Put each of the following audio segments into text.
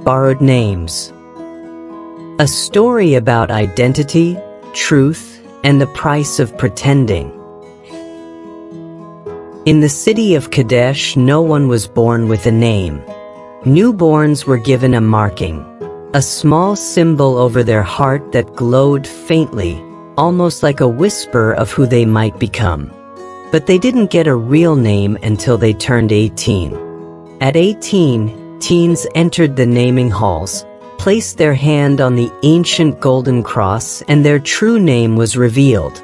Borrowed Names. A story about identity, truth, and the price of pretending. In the city of Kadesh, no one was born with a name. Newborns were given a marking, a small symbol over their heart that glowed faintly, almost like a whisper of who they might become. But they didn't get a real name until they turned 18. At 18, teens entered the naming halls, placed their hand on the ancient golden cross, and their true name was revealed.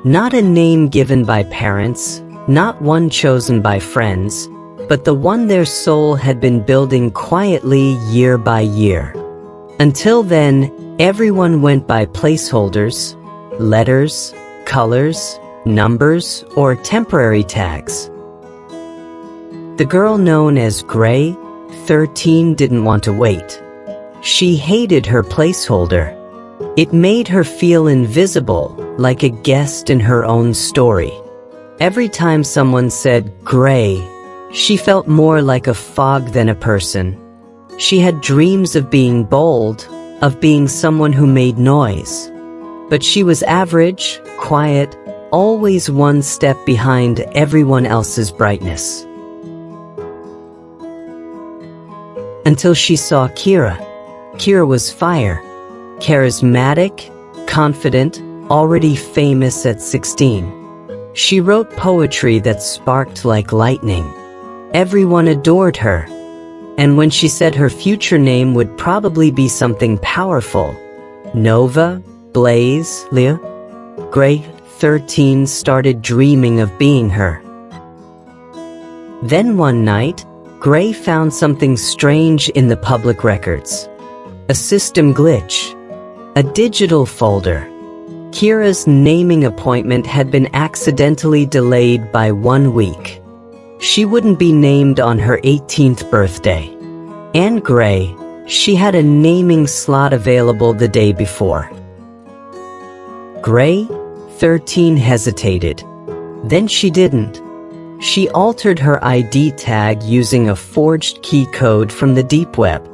Not a name given by parents, not one chosen by friends, but the one their soul had been building quietly year by year. Until then, everyone went by placeholders, letters, colors, numbers, or temporary tags. The girl known as Gray, 13, didn't want to wait. She hated her placeholder. It made her feel invisible, like a guest in her own story. Every time someone said Gray, she felt more like a fog than a person. She had dreams of being bold, of being someone who made noise. But she was average, quiet, always one step behind everyone else's brightness. Until she saw Kira. Kira was fire. Charismatic, confident, already famous at 16. She wrote poetry that sparked like lightning. Everyone adored her. And when she said her future name would probably be something powerful, Nova, Blaze, Leah, Gray, 13, started dreaming of being her. Then one night, Gray found something strange in the public records. A system glitch. A digital folder. Kira's naming appointment had been accidentally delayed by 1 week. She wouldn't be named on her 18th birthday. And Gray, she had a naming slot available the day before. Gray, 13, hesitated. Then she didn't. She altered her ID tag using a forged key code from the deep web,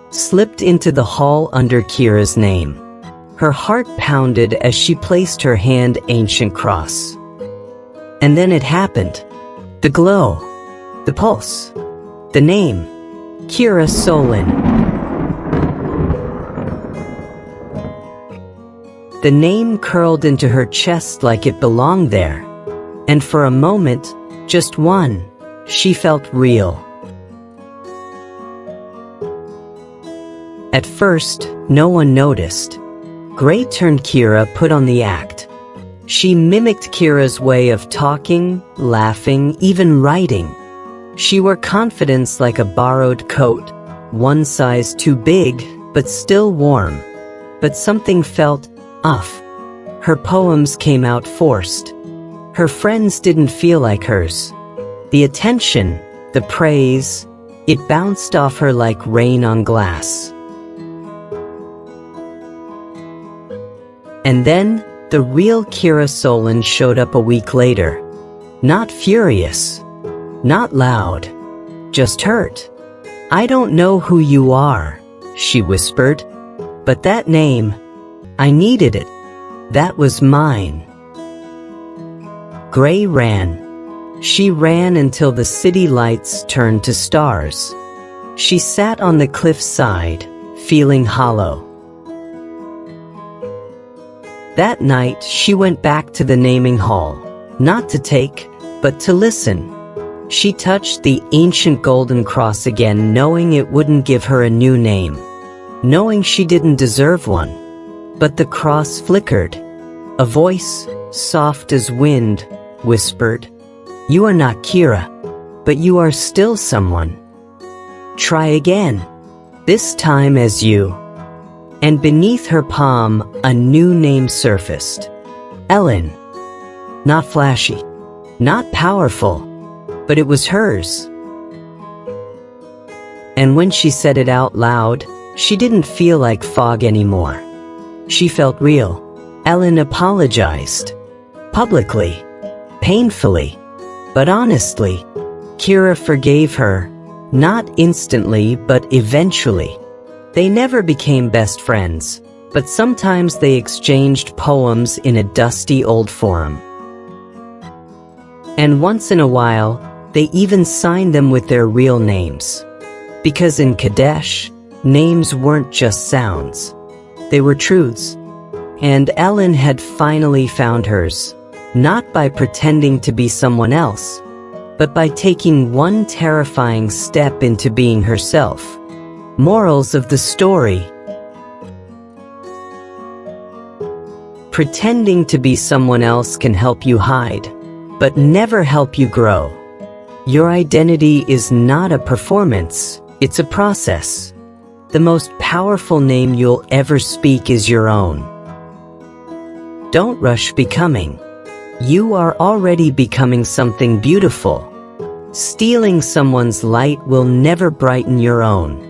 slipped into the hall under Kira's name. Her heart pounded as she placed her hand ancient cross. And then it happened. The glow. The pulse. The name. Kira Solin. The name curled into her chest like it belonged there. And for a moment, just one, she felt real. At first, no one noticed. Gray turned Kira, put on the act. She mimicked Kira's way of talking, laughing, even writing. She wore confidence like a borrowed coat, one size too big, but still warm. But something felt off. Her poems came out forced. Her friends didn't feel like hers. The attention, the praise, it bounced off her like rain on glass. And then, the real Kira Solin showed up a week later. Not furious. Not loud. Just hurt. "I don't know who you are," she whispered. "But that name, I needed it. That was mine." Gray ran. She ran until the city lights turned to stars. She sat on the cliffside, feeling hollow. That night, she went back to the naming hall, not to take, but to listen. She touched the ancient golden cross again, knowing it wouldn't give her a new name, knowing she didn't deserve one. But the cross flickered. A voice, soft as wind, whispered, "You are not Kira, but you are still someone. Try again, this time as you." And beneath her palm, a new name surfaced. Ellen. Not flashy, not powerful, but it was hers. And when she said it out loud, she didn't feel like fog anymore. She felt real. Ellen apologized. Publicly. Painfully. But honestly. Kira forgave her. Not instantly, but eventually. They never became best friends, but sometimes they exchanged poems in a dusty old forum. And once in a while, they even signed them with their real names. Because in Kadesh, names weren't just sounds. They were truths. And Ellen had finally found hers, not by pretending to be someone else, but by taking one terrifying step into being herself. Morals of the story: pretending to be someone else can help you hide, but never help you grow. Your identity is not a performance, it's a process. The most powerful name you'll ever speak is your own. Don't rush becoming. You are already becoming something beautiful. Stealing someone's light will never brighten your own.